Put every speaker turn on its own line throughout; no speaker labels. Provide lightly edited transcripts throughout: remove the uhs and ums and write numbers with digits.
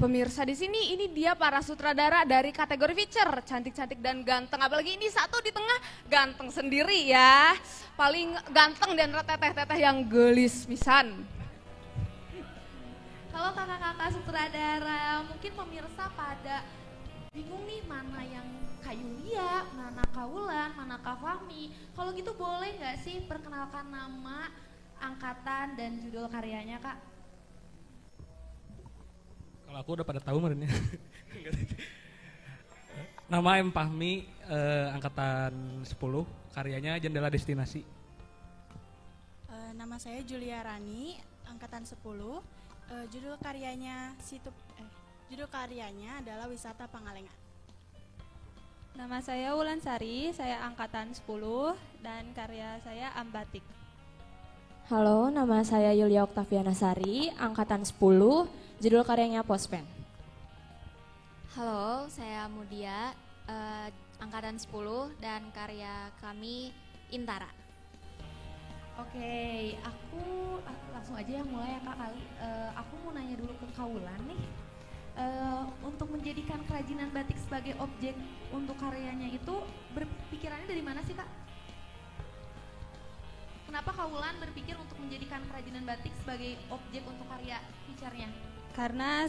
pemirsa di sini ini dia para sutradara dari kategori feature, cantik-cantik dan ganteng. Apalagi ini satu di tengah ganteng sendiri ya. Paling ganteng dan teteh-teteh yang gelis pisan.
Halo kakak-kakak sutradara, mungkin pemirsa pada bingung nih mana yang Kak Yulia, mana Kak Wulan, mana Kak Fahmi. Kalau gitu boleh nggak sih perkenalkan nama, angkatan, dan judul karyanya Kak?
Kalau aku udah pada tahu meren ya. Nama M. Fahmi, angkatan 10, karyanya Jendela Destinasi.
Nama saya Julia Rani, angkatan 10. Judul karyanya adalah Wisata Pangalengan.
Nama saya Wulan Sari, saya angkatan 10 dan karya saya Ambatik.
Halo, nama saya Yulia Oktaviana Sari, angkatan 10, judul karyanya Pospen.
Halo, saya Mudia, angkatan 10 dan karya kami Intara.
Oke, aku langsung aja yang mulai ya Kak kali. Aku mau nanya dulu ke Kak Wulan nih. Untuk menjadikan kerajinan batik sebagai objek untuk karyanya itu berpikirannya dari mana sih Kak? Kenapa Kak Wulan berpikir untuk menjadikan kerajinan batik sebagai objek untuk karya feature-nya?
Karena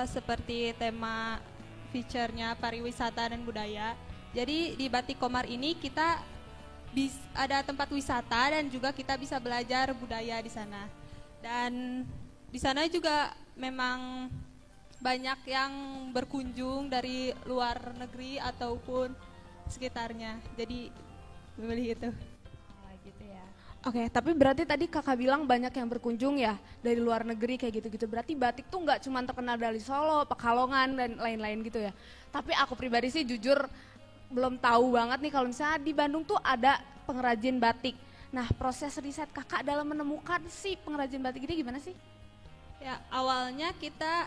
seperti tema feature-nya pariwisata dan budaya. Jadi di Batik Komar ini kita ada tempat wisata dan juga kita bisa belajar budaya di sana. Dan di sana juga memang banyak yang berkunjung dari luar negeri ataupun sekitarnya. Jadi memilih itu.
Gitu ya.
Oke, tapi berarti tadi kakak bilang banyak yang berkunjung ya dari luar negeri kayak gitu-gitu. Berarti batik tuh nggak cuma terkenal dari Solo, Pekalongan dan lain-lain gitu ya. Tapi aku pribadi sih jujur belum tahu banget nih kalau misalnya di Bandung tuh ada pengrajin batik. Nah, proses riset kakak dalam menemukan si pengrajin batik ini gimana sih?
Ya, awalnya kita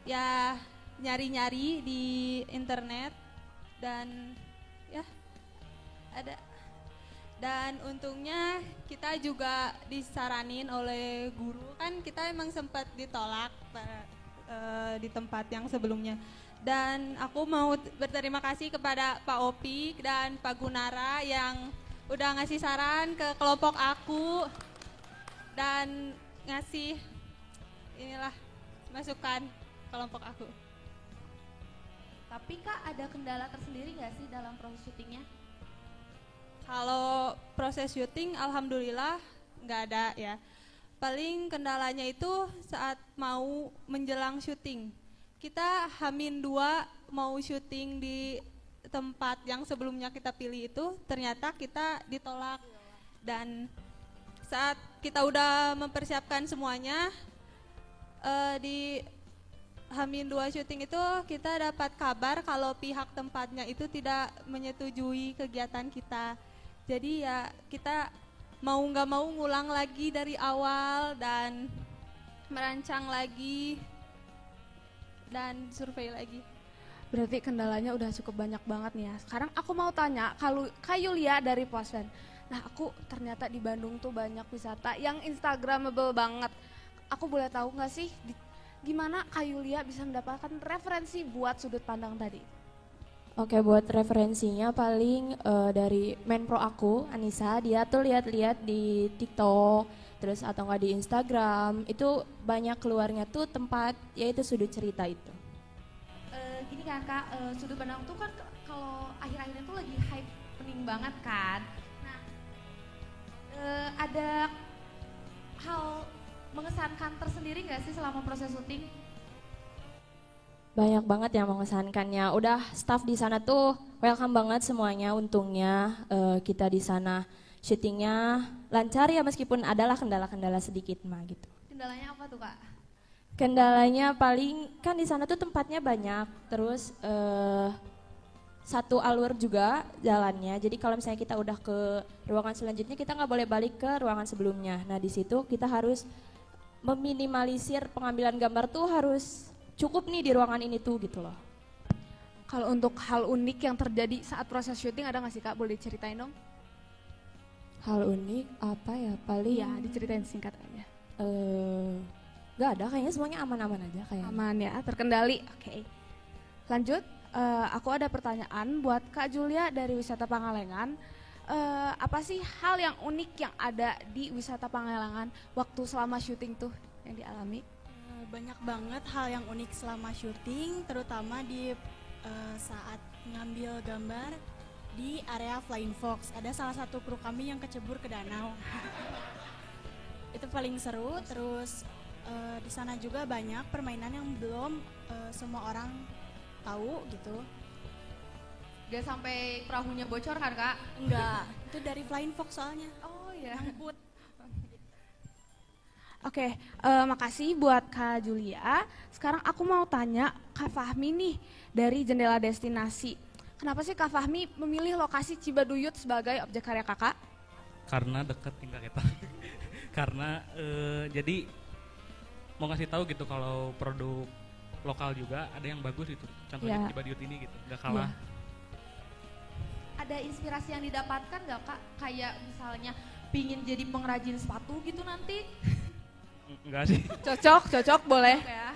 ya nyari-nyari di internet dan ya ada. Dan untungnya kita juga disaranin oleh guru, kan kita emang sempat ditolak di tempat yang sebelumnya. Dan aku mau berterima kasih kepada Pak Opi dan Pak Gunara yang udah ngasih saran ke kelompok aku dan ngasih inilah masukan kelompok aku.
Tapi Kak ada kendala tersendiri nggak sih dalam proses syutingnya?
Kalau proses syuting alhamdulillah nggak ada ya. Paling kendalanya itu saat mau menjelang syuting. Kita H-2 mau syuting di tempat yang sebelumnya kita pilih itu ternyata kita ditolak. Dan saat kita udah mempersiapkan semuanya di H-2 syuting itu kita dapat kabar kalau pihak tempatnya itu tidak menyetujui kegiatan kita. Jadi ya kita mau nggak mau ngulang lagi dari awal dan merancang lagi dan survei lagi.
Berarti kendalanya udah cukup banyak banget nih ya. Sekarang aku mau tanya kalau Kak Yulia dari Pospen. Nah, aku ternyata di Bandung tuh banyak wisata yang instagramable banget. Aku boleh tahu nggak sih gimana Kak Yulia bisa mendapatkan referensi buat sudut pandang tadi?
Oke, buat referensinya paling dari menpro aku, Anissa, dia tuh lihat-lihat di TikTok, terus atau enggak di Instagram, itu banyak keluarnya tuh tempat, yaitu sudut cerita itu.
Gini kan Kak, sudut pandang tuh kan kalau akhir-akhir itu lagi happening banget kan. Nah, ada hal mengesankan tersendiri nggak sih selama proses syuting?
Banyak banget yang mengesankannya. Udah staff di sana tuh welcome banget semuanya. Untungnya kita di sana syutingnya lancar ya meskipun adalah kendala-kendala sedikit mah gitu.
Kendalanya apa tuh Kak?
Kendalanya paling kan di sana tuh tempatnya banyak. Terus satu alur juga jalannya. Jadi kalau misalnya kita udah ke ruangan selanjutnya kita nggak boleh balik ke ruangan sebelumnya. Nah di situ kita harus meminimalisir pengambilan gambar tuh harus cukup nih di ruangan ini tuh gitu loh.
Kalau untuk hal unik yang terjadi saat proses syuting ada nggak sih Kak? Boleh diceritain dong?
Hal unik apa ya? Paling
Iya, diceritain singkat aja.
Gak ada, kayaknya semuanya aman-aman aja kayaknya.
Aman ya, terkendali. Oke. Lanjut, aku ada pertanyaan buat Kak Julia dari Wisata Pangalengan. Apa sih hal yang unik yang ada di Wisata Pangalengan waktu selama syuting tuh yang dialami?
Banyak banget hal yang unik selama syuting, terutama di saat ngambil gambar di area Flying Fox. Ada salah satu kru kami yang kecebur ke danau. Itu paling seru. Terus di sana juga banyak permainan yang belum semua orang tahu gitu.
Gak sampai perahunya bocor kan Kak?
Enggak, itu dari Flying Fox soalnya.
Oh ya.
Nyangkut.
Oke, makasih buat Kak Julia. Sekarang aku mau tanya Kak Fahmi nih dari Jendela Destinasi. Kenapa sih Kak Fahmi memilih lokasi Cibaduyut sebagai objek karya kakak?
Karena deket tinggal kita. Karena jadi mau ngasih tahu gitu kalau produk lokal juga ada yang bagus itu. Contohnya Cibaduyut ini gitu, nggak kalah.
Ada inspirasi yang didapatkan gak Kak? Kayak misalnya pingin jadi pengrajin sepatu gitu nanti?
Enggak sih.
Cocok boleh.
Ya.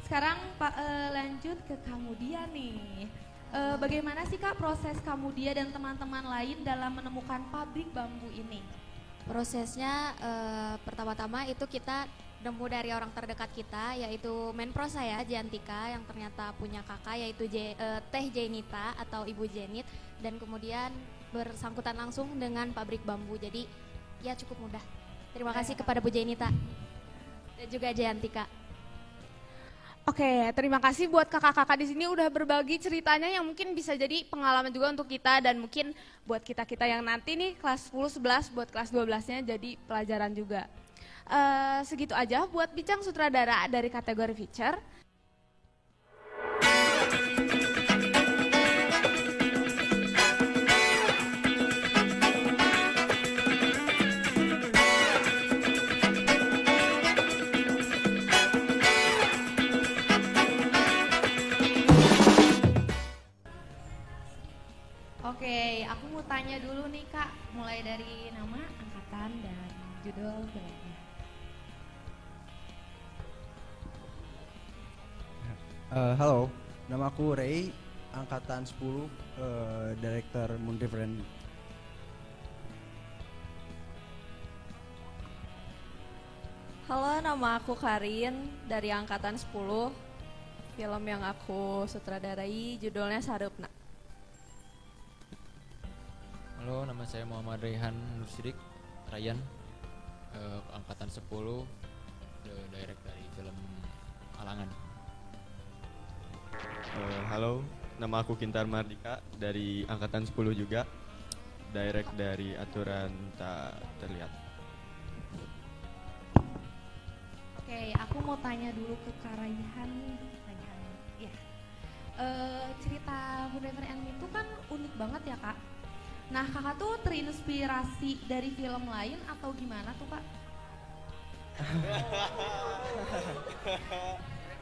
Sekarang Pak lanjut ke Kamudia nih. Bagaimana sih Kak proses Kamudia dan teman-teman lain dalam menemukan pabrik bambu ini?
Prosesnya pertama-tama itu kita nemu dari orang terdekat kita, yaitu menpro saya Jantika yang ternyata punya kakak yaitu Teh Jenita atau Ibu Jenit, dan kemudian bersangkutan langsung dengan pabrik bambu. Jadi ya cukup mudah. Terima kasih kepada Bu Jenita dan juga Jantika.
Oke, terima kasih buat kakak-kakak di sini udah berbagi ceritanya yang mungkin bisa jadi pengalaman juga untuk kita dan mungkin buat kita-kita yang nanti nih kelas 10, 11 buat kelas 12-nya jadi pelajaran juga. Segitu aja buat Bincang Sutradara dari kategori feature.
Oke, aku mau tanya dulu nih Kak, mulai dari nama, angkatan, dan judul filmnya.
Halo, nama aku Ray, angkatan 10, Director Moon River and...
Halo, nama aku Karin dari angkatan 10. Film yang aku sutradarai judulnya Sarupna.
Halo, nama saya Muhammad Rehan Nursidik Ryan, angkatan 10, direct dari film Alangan.
Halo, nama aku Kintar Mardika dari angkatan 10 juga, direct dari Aturan Tak Terlihat.
Oke, aku mau tanya dulu ke Kak Raihan. Ya. Cerita Moon River and Me itu kan unik banget ya Kak. Nah kakak tuh terinspirasi dari film lain atau gimana tuh Kak?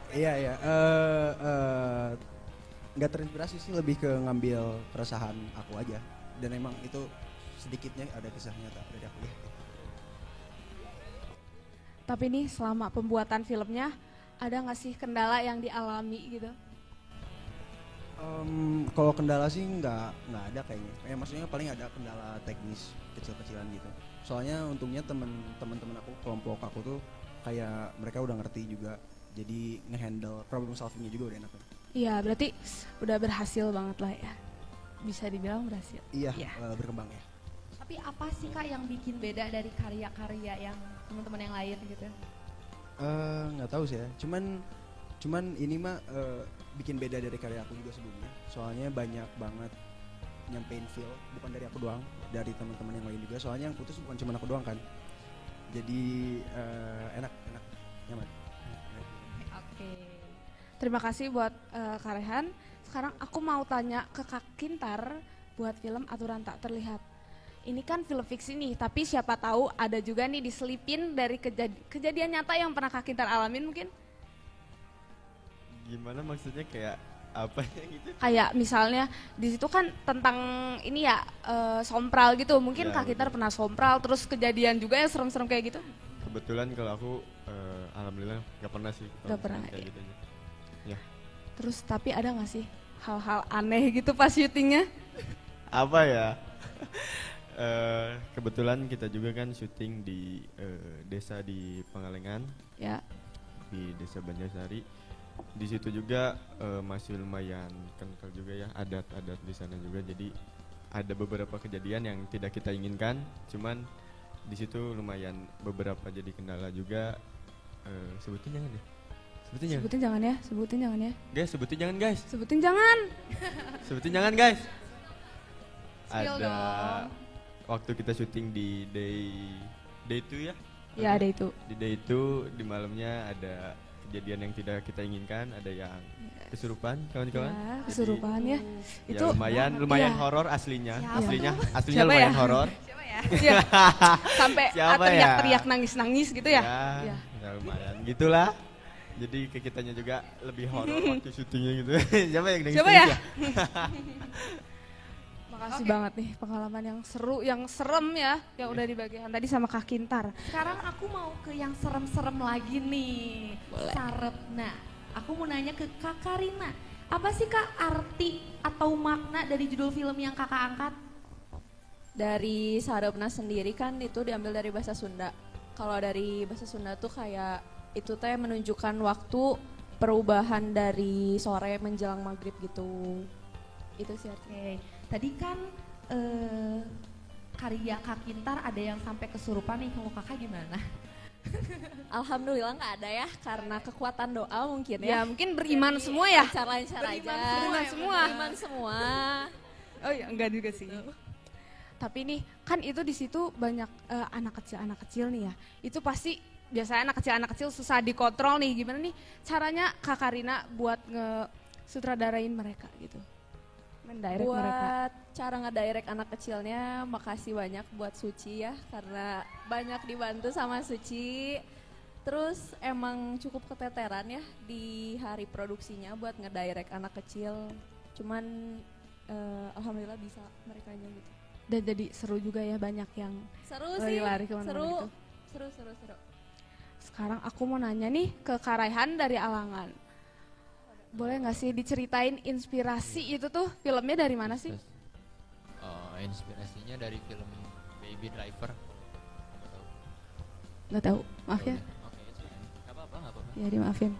Iya, nggak terinspirasi sih, lebih ke ngambil keresahan aku aja. Dan emang itu sedikitnya ada kisah nyata dari aku ya.
Tapi nih selama pembuatan filmnya ada nggak sih kendala yang dialami gitu?
Kalau kendala sih nggak ada kayaknya. Maksudnya paling ada kendala teknis kecil-kecilan gitu. Soalnya untungnya teman-teman aku, kelompok aku tuh kayak mereka udah ngerti juga. Jadi ngehandle problem solvingnya juga udah enak.
Iya, berarti udah berhasil banget lah ya. Bisa dibilang berhasil.
Iya. Berkembang ya.
Tapi apa sih Kak yang bikin beda dari karya-karya yang teman-teman yang lain gitu?
Nggak tahu sih ya. Cuman ini mah bikin beda dari karya aku juga sebelumnya. Soalnya banyak banget nyampein feel, bukan dari aku doang, dari teman-teman yang lain juga. Soalnya yang putus bukan cuma aku doang kan. Jadi enak, nyaman.
Oke. Terima kasih buat Kak Rehan. Sekarang aku mau tanya ke Kak Kintar buat film Aturan Tak Terlihat. Ini kan film fiksi nih, tapi siapa tahu ada juga nih diselipin dari kejadian nyata yang pernah Kak Kintar alamin mungkin?
Gimana maksudnya, kayak Apa gitu?
Kayak misalnya di situ kan tentang ini ya sompral gitu. Mungkin
Ya,
Kak Kintar pernah sompral terus kejadian juga yang serem-serem kayak gitu.
Kebetulan kalau aku alhamdulillah nggak pernah sih.
Nggak pernah,
kayak
ya.
gitu. Ya.
Terus tapi ada nggak sih hal-hal aneh gitu pas syutingnya?
Apa ya? Kebetulan kita juga kan syuting di desa di Pangalengan.
Ya.
Di desa Banjarsari. Di situ juga masih lumayan kental juga ya adat-adat di sana juga. Jadi ada beberapa kejadian yang tidak kita inginkan, cuman di situ lumayan beberapa jadi kendala juga. Sebutin jangan ya?
Sebutin jangan ya, sebutin jangan ya.
Guys, sebutin jangan guys.
Sebutin jangan.
Sebutin jangan guys.
Spill
Ada
dong.
waktu kita syuting di day 2 ya?
Ya ada itu.
Di day 2 di malamnya ada kejadian yang tidak kita inginkan, ada yang kesurupan kawan-kawan.
Ya, kesurupan ya.
Itu lumayan
ya.
horor aslinya.
Siapa?
Aslinya
Siapa
lumayan
ya?
horor.
Siapa ya? Sampai
Siapa
teriak-teriak nangis-nangis gitu ya?
Ya, lumayan gitulah. Jadi ke kitanya juga lebih horor waktu syutingnya gitu. Siapa yang nangis?
Siapa ya? Makasih banget nih pengalaman yang seru, yang serem ya, yang udah dibagikan tadi sama Kak Kintar.
Sekarang aku mau ke yang serem-serem lagi nih.
Boleh.
Sarep. Nah, aku mau nanya ke Kak Karina. Apa sih Kak arti atau makna dari judul film yang Kakak angkat?
Dari Sarepna sendiri kan itu diambil dari bahasa Sunda. Kalau dari bahasa Sunda tuh kayak itu teh menunjukkan waktu perubahan dari sore menjelang maghrib gitu. Itu sih artinya.
Tadi kan karya Kak Kintar ada yang sampai kesurupan nih, kalau Kakak gimana?
Alhamdulillah nggak ada ya, karena kekuatan doa mungkin ya.
Ya mungkin beriman semua ya.
Lancar-lancar aja.
Beriman semua.
Beriman semua.
Oh ya enggak juga sih. Tapi nih kan itu di situ banyak anak kecil nih ya. Itu pasti biasanya anak kecil susah dikontrol nih. Gimana nih caranya Kak Karina buat nge-sutradarain mereka gitu? Mendirect
Buat
mereka.
cara ngedirect anak kecilnya, makasih banyak buat Suci ya, karena banyak dibantu sama Suci. Terus emang cukup keteteran ya di hari produksinya buat ngedirect anak kecil. Cuman alhamdulillah bisa mereka gitu.
Dan jadi seru juga ya, banyak yang
Seru sih,
lari kemana-mana gitu.
Seru.
Sekarang aku mau nanya nih ke Kak Raihan dari Alangan. Boleh nggak sih diceritain inspirasi itu tuh filmnya dari mana sih?
Inspirasinya dari film Baby Driver.
Nggak tahu, maaf ya.
Oke, nggak apa-apa.
Ya dimaafin.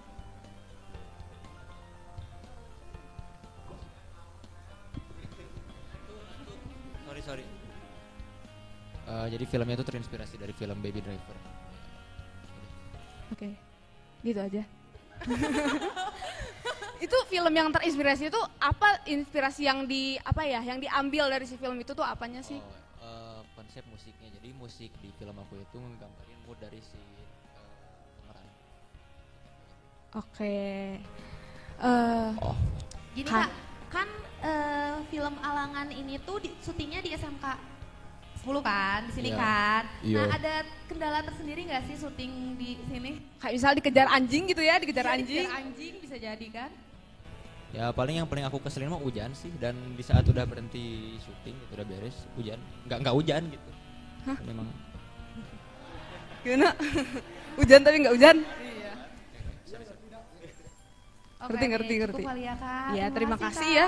Sorry. Jadi filmnya itu terinspirasi dari film Baby Driver.
Oke, gitu aja. Itu film yang terinspirasi itu apa, inspirasi yang yang diambil dari si film itu tuh apanya sih?
Konsep musiknya. Jadi musik di film aku itu menggambarin mood dari si pemeran.
Oke.
Gini
Kak.
Kak, kan film Alangan ini tuh syutingnya di SMK 10 kan, di sini
Iya.
kan.
Iya.
Nah, ada kendala tersendiri nggak sih syuting di sini?
Kayak misal dikejar anjing gitu ya, dikejar
Iya,
anjing.
dikejar anjing bisa jadi kan?
Ya paling aku keselin mah hujan sih, dan di saat udah berhenti syuting, itu udah beres, hujan. Nggak hujan gitu.
Hah?
Memang.
Gimana? Hujan tapi nggak hujan?
Iya.
Ngerti.
Cukup kali ya Kak.
Iya, terima kasih
Kak.
ya.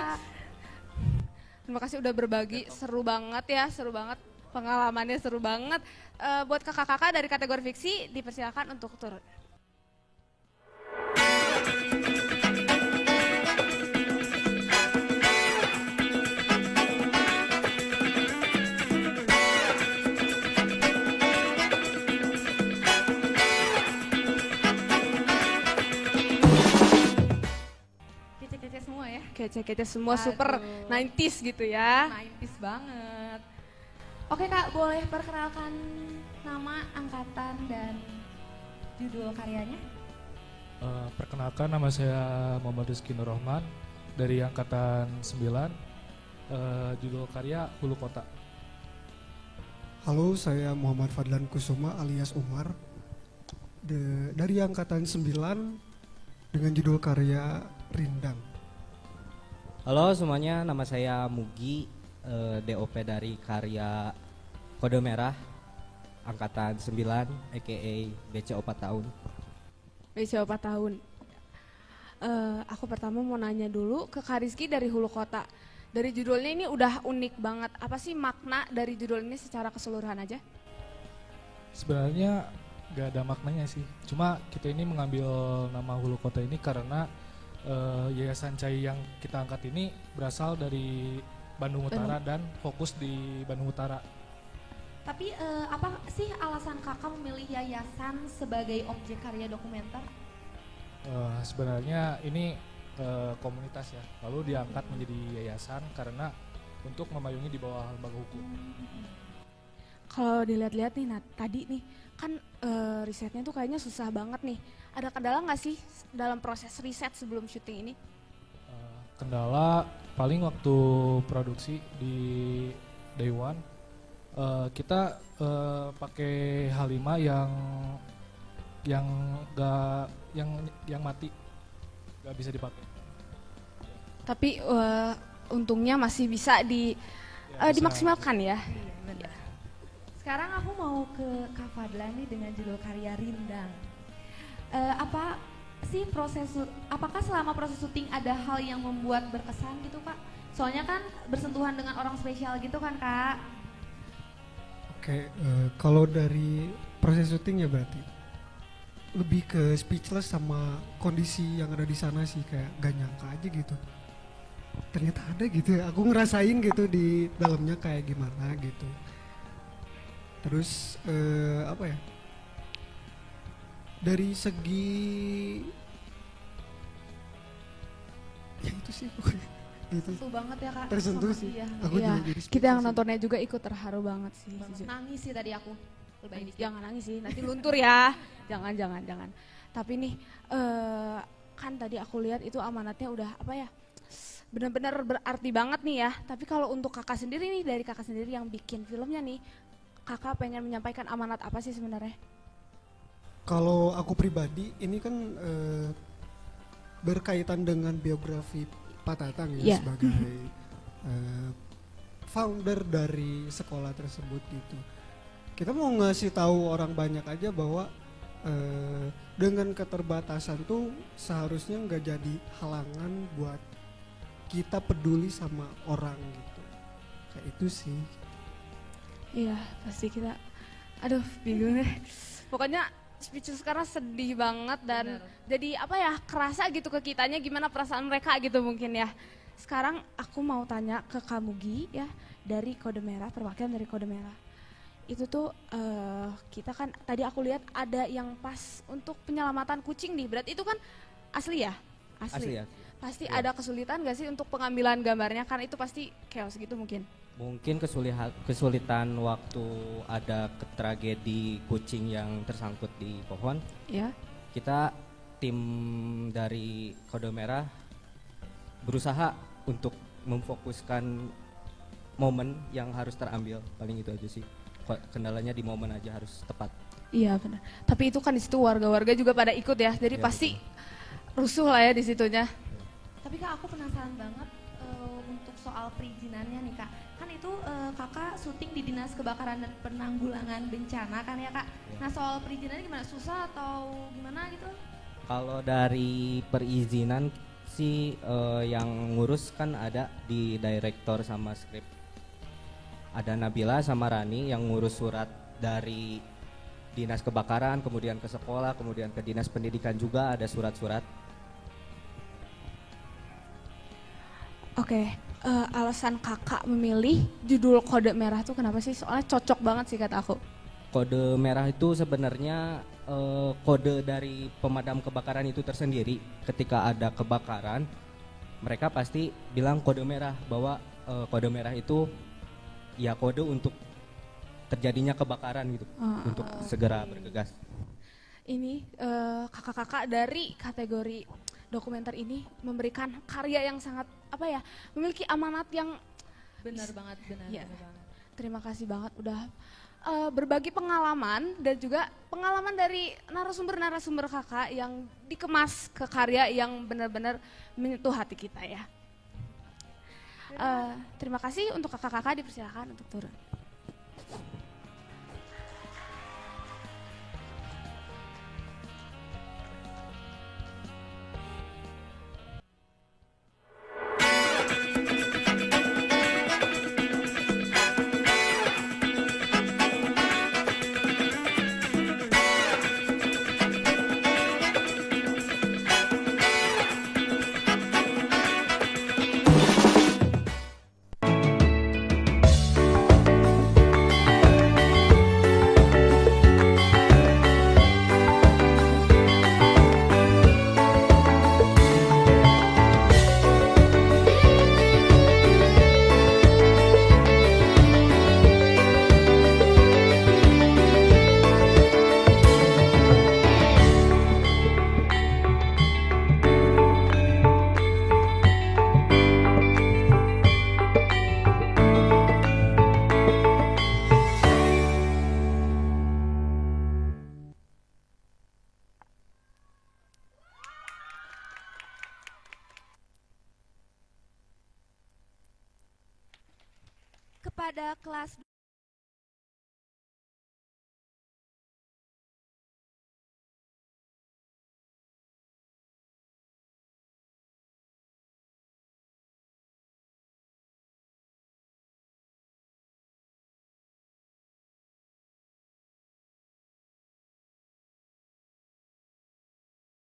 Terima kasih udah berbagi, seru banget ya, seru banget. Pengalamannya seru banget. Buat kakak-kakak dari kategori fiksi, dipersilakan untuk turun.
Kece-kece semua ya.
Kece-kece semua,
Aduh.
super 90s gitu ya.
90s banget. Oke Kak, boleh perkenalkan nama, angkatan, dan judul karyanya?
Perkenalkan, nama saya Muhammad Rizky Nur Rahman dari Angkatan 9, judul karya Hulu Kota.
Halo, saya Muhammad Fadlan Kusuma alias Umar dari Angkatan 9 dengan judul karya Rindang.
Halo semuanya, nama saya Mugi, DOP dari karya Kode Merah, Angkatan 9, aka BCO 4 tahun.
BCO 4 tahun. Aku pertama mau nanya dulu ke Kak Rizky dari Hulu Kota. Dari judulnya ini udah unik banget. Apa sih makna dari judul ini secara keseluruhan aja?
Sebenarnya gak ada maknanya sih. Cuma kita ini mengambil nama Hulu Kota ini karena Yayasan CAI yang kita angkat ini berasal dari Bandung Utara dan fokus di Bandung Utara.
Tapi apa sih alasan kakak memilih yayasan sebagai objek karya dokumenter?
Sebenarnya ini komunitas ya, lalu diangkat menjadi yayasan karena untuk memayungi di bawah lembaga hukum.
Kalau dilihat-lihat nih, tadi nih kan risetnya tuh kayaknya susah banget nih. Ada kendala nggak sih dalam proses riset sebelum syuting ini?
Kendala paling waktu produksi di Day One kita pakai H5 yang mati, nggak bisa dipakai.
Tapi untungnya masih bisa dimaksimalkan ya.
Iya, benar. Sekarang aku mau ke Kak Fadlan nih dengan judul karya Rindang. Apa sih apakah selama proses syuting ada hal yang membuat berkesan gitu Kak? Soalnya kan bersentuhan dengan orang spesial gitu kan Kak?
Oke, kalau dari proses syuting ya berarti lebih ke speechless sama kondisi yang ada di sana sih, kayak gak nyangka aja gitu. Ternyata ada gitu ya, aku ngerasain gitu di dalamnya kayak gimana gitu. Terus apa ya? Dari segi ya itu sih pokoknya gitu.
Tersentuh banget ya Kak.
Tersentuh sih.
Dia.
Aku
Iya,
juga jadi
kita yang nontonnya juga ikut terharu banget sih.
Nangis sih tadi aku.
Jangan nangis sih, nanti luntur ya. Jangan. Tapi nih kan tadi aku lihat itu amanatnya udah apa ya? Benar-benar berarti banget nih ya. Tapi kalau untuk kakak sendiri nih, dari kakak sendiri yang bikin filmnya nih, kakak pengen menyampaikan amanat apa sih sebenarnya?
Kalau aku pribadi ini kan berkaitan dengan biografi Pak Tatang ya, sebagai founder dari sekolah tersebut gitu. Kita mau ngasih tahu orang banyak aja bahwa dengan keterbatasan tuh seharusnya nggak jadi halangan buat kita peduli sama orang gitu. Kayak itu sih.
Iya, pasti kita aduh bingung deh. Pokoknya speechless karena sedih banget dan jadi apa ya, kerasa gitu ke kitanya gimana perasaan mereka gitu mungkin ya. Sekarang aku mau tanya ke kamu Gi ya, dari Kode Merah, perwakilan dari Kode Merah. Itu tuh kita kan tadi aku lihat ada yang pas untuk penyelamatan kucing nih. Berarti itu kan asli ya? Asli ya. Pasti ada kesulitan gak sih untuk pengambilan gambarnya? Karena itu pasti chaos gitu mungkin.
Mungkin kesulitan waktu ada tragedi kucing yang tersangkut di pohon.
Ya.
Kita tim dari Kode Merah berusaha untuk memfokuskan momen yang harus terambil. Paling itu aja sih. Kendalanya di momen aja harus tepat.
Iya benar. Tapi itu kan di situ warga-warga juga pada ikut ya. Jadi ya, pasti rusuh lah ya di situnya.
Tapi Kak aku penasaran banget untuk soal perizinannya nih Kak. Kan itu kakak syuting di Dinas Kebakaran dan Penanggulangan Bencana kan ya Kak. Ya. Nah soal perizinannya gimana, susah atau gimana gitu?
Kalau dari perizinan sih yang ngurus kan ada di direktor sama skrip. Ada Nabila sama Rani yang ngurus surat dari Dinas Kebakaran, kemudian ke sekolah, kemudian ke Dinas Pendidikan juga ada surat-surat.
Oke, alasan kakak memilih judul Kode Merah tuh kenapa sih? Soalnya cocok banget sih kata aku.
Kode Merah itu sebenarnya kode dari pemadam kebakaran itu tersendiri. Ketika ada kebakaran, mereka pasti bilang kode merah, bahwa kode merah itu ya kode untuk terjadinya kebakaran gitu, untuk segera bergegas.
Ini kakak-kakak dari kategori dokumenter ini memberikan karya yang sangat apa ya, memiliki amanat yang
benar banget.
Terima kasih banget udah berbagi pengalaman dan juga pengalaman dari narasumber kakak yang dikemas ke karya yang benar-benar menyentuh hati kita ya. Terima kasih untuk kakak-kakak, dipersilakan untuk turun.
Kepada kelas